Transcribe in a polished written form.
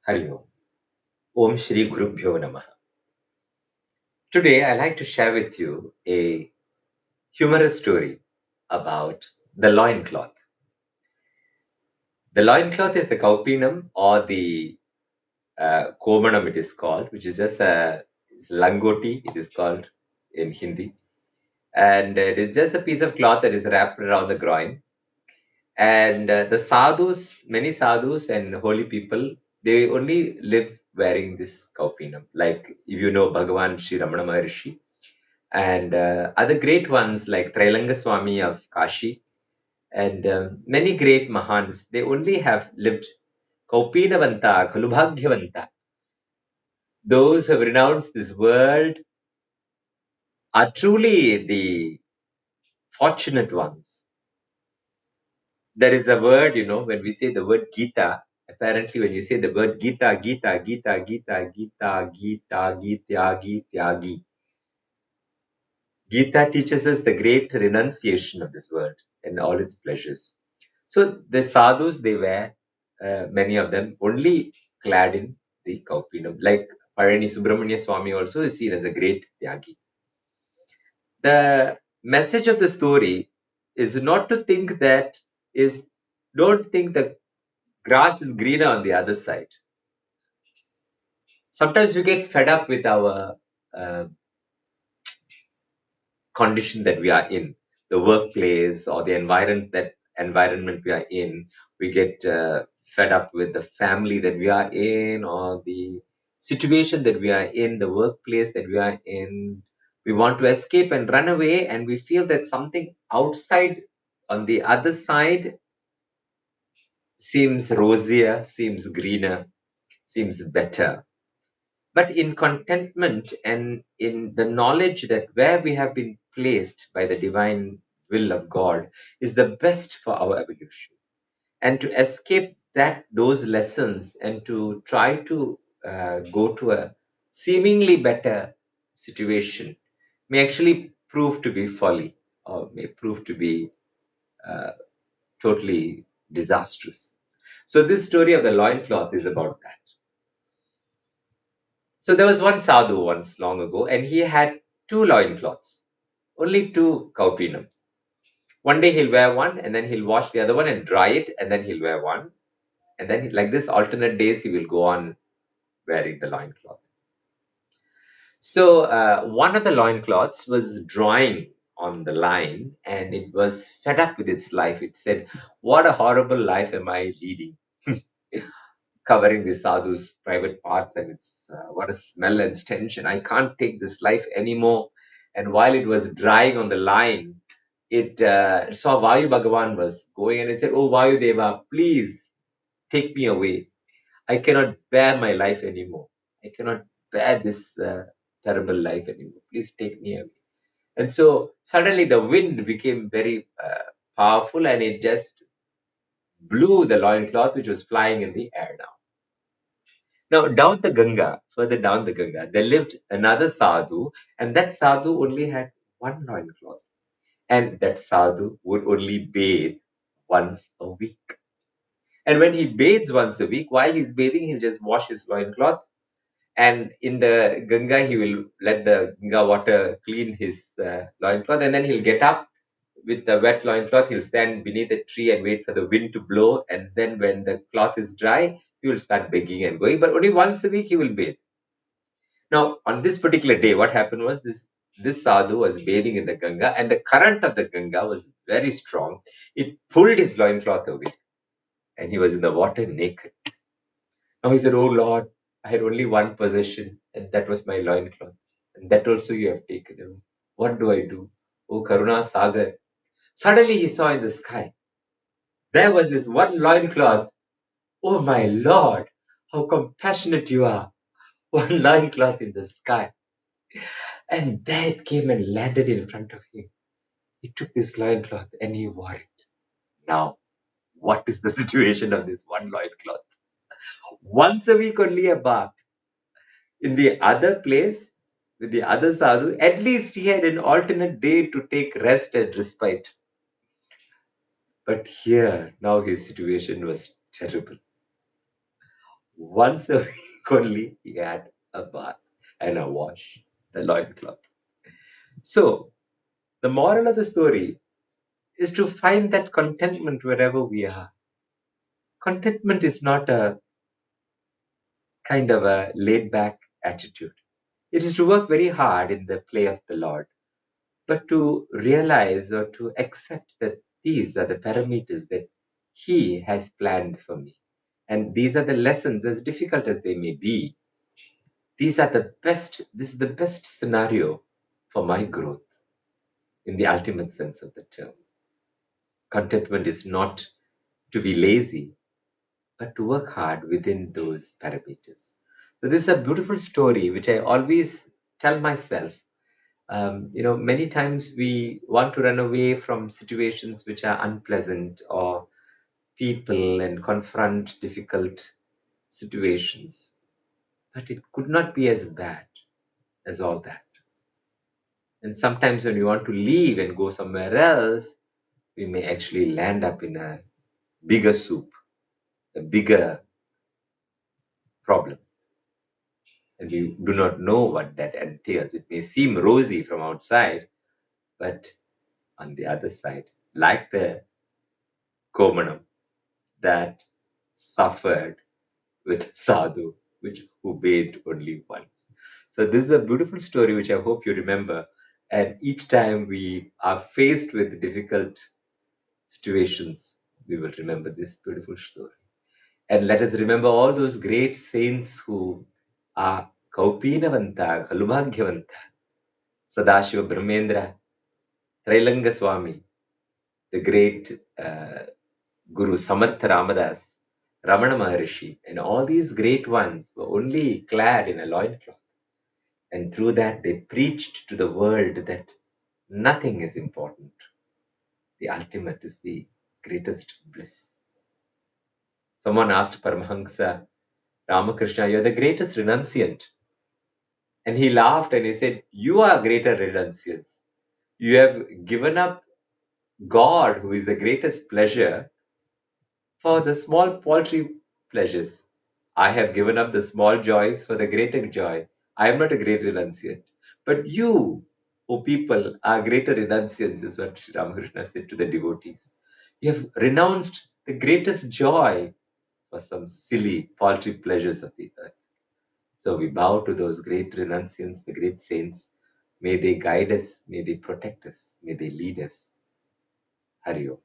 Hari Om. Om Shri Gurubhyo Namaha. Today, I like to share with you a humorous story about the loincloth. The loincloth is the kaupinam or the komanam, it is called, which is just it's langoti, it is called in Hindi. And it is just a piece of cloth that is wrapped around the groin. And the sadhus, many sadhus and holy people, they only live wearing this kaupinam. Like if you know Bhagavan Sri Ramana Maharshi, and other great ones like Trailanga Swami of Kashi and many great Mahans, they only have lived Kaupinavanta, Kalubhagyavanta. Those who have renounced this world are truly the fortunate ones. There is a word, when we say the word Gita, apparently when you say the word Gita, Gita, Gita, Gita, Gita, Gita, Gita, Gita, Gita teaches us the great renunciation of this world and all its pleasures. So the sadhus, they were, many of them, only clad in the kaupinam. Like Parani Subramanya Swami also is seen as a great tyagi. The message of the story is not to think that is, don't think the grass is greener on the other side. Sometimes we get fed up with our uh, condition that we are in, the workplace or the environment we are in. We get fed up with the family that we are in, or the situation that we are in, the workplace that we are in. We want to escape and run away, and we feel that something outside on the other side seems rosier, seems greener, seems better. But in contentment and in the knowledge that where we have been placed by the divine will of God is the best for our evolution. And to escape those lessons and to try to go to a seemingly better situation may actually prove to be folly, or may prove to be uh, totally disastrous. So this story of the loincloth is about that. So there was one sadhu once long ago, and he had two loincloths, only two kaupinam. One day he'll wear one, and then he'll wash the other one and dry it, and then he'll wear one. And then, like this, alternate days, he will go on wearing the loincloth. So one of the loincloths was drying on the line, and it was fed up with its life. It said, "What a horrible life am I leading?" Covering the sadhu's private parts, and it's what a smell and stench, and I can't take this life anymore. And while it was drying on the line, it saw Vayu Bhagavan was going, and it said, "Oh Vayu Deva, please take me away. I cannot bear my life anymore. I cannot bear this terrible life anymore. Please take me away." And so suddenly the wind became very powerful, and it just blew the loincloth which was flying in the air now. Now, down the Ganga, further down the Ganga, there lived another sadhu, and that sadhu only had one loincloth. And that sadhu would only bathe once a week. And when he bathes once a week, while he's bathing, he'll just wash his loincloth. And in the Ganga, he will let the Ganga water clean his loincloth, and then he'll get up with the wet loincloth. He'll stand beneath a tree and wait for the wind to blow. And then, when the cloth is dry, he will start begging and going. But only once a week he will bathe. Now, on this particular day, what happened was this sadhu was bathing in the Ganga, and the current of the Ganga was very strong. It pulled his loincloth away, and he was in the water naked. Now he said, "Oh Lord, I had only one possession, and that was my loincloth. And that also you have taken away. What do I do? Oh Karuna Sagar." Suddenly he saw in the sky, there was this one loincloth. "Oh my Lord, how compassionate you are." One loincloth in the sky. And there it came and landed in front of him. He took this loincloth and he wore it. Now, what is the situation of this one loincloth? Once a week only a bath. In the other place, with the other sadhu, at least he had an alternate day to take rest and respite. But here, now his situation was terrible. Once a week only, he had a bath and a wash, the loincloth. So, the moral of the story is to find that contentment wherever we are. Contentment is not a kind of a laid back attitude. It is to work very hard in the play of the Lord, but to realize or to accept that these are the parameters that He has planned for me. And these are the lessons, as difficult as they may be. This is the best scenario for my growth in the ultimate sense of the term. Contentment is not to be lazy, but to work hard within those parameters. So this is a beautiful story which I always tell myself. Many times we want to run away from situations which are unpleasant or people and confront difficult situations, but it could not be as bad as all that. And sometimes when we want to leave and go somewhere else, we may actually land up in a bigger soup, a bigger problem. And we do not know what that entails. It may seem rosy from outside, but on the other side, like the Komanam that suffered with Sadhu, who bathed only once. So this is a beautiful story which I hope you remember. And each time we are faced with difficult situations, we will remember this beautiful story. And let us remember all those great saints who are Kaupinavanta, Kalubhagyavanta, Sadashiva Brahmendra, Trailanga Swami, the great Guru Samartha Ramadas, Ramana Maharishi, and all these great ones were only clad in a loincloth. And through that, they preached to the world that nothing is important. The ultimate is the greatest bliss. Someone asked Paramahansa Ramakrishna, "You're the greatest renunciant." And he laughed and he said, "You are greater renunciants. You have given up God, who is the greatest pleasure, for the small paltry pleasures. I have given up the small joys for the greater joy. I am not a great renunciant. But you, O people, are greater renunciants," is what Sri Ramakrishna said to the devotees. You have renounced the greatest joy for some silly, paltry pleasures of the earth. So we bow to those great renunciants, the great saints. May they guide us, may they protect us, may they lead us. Hari Om.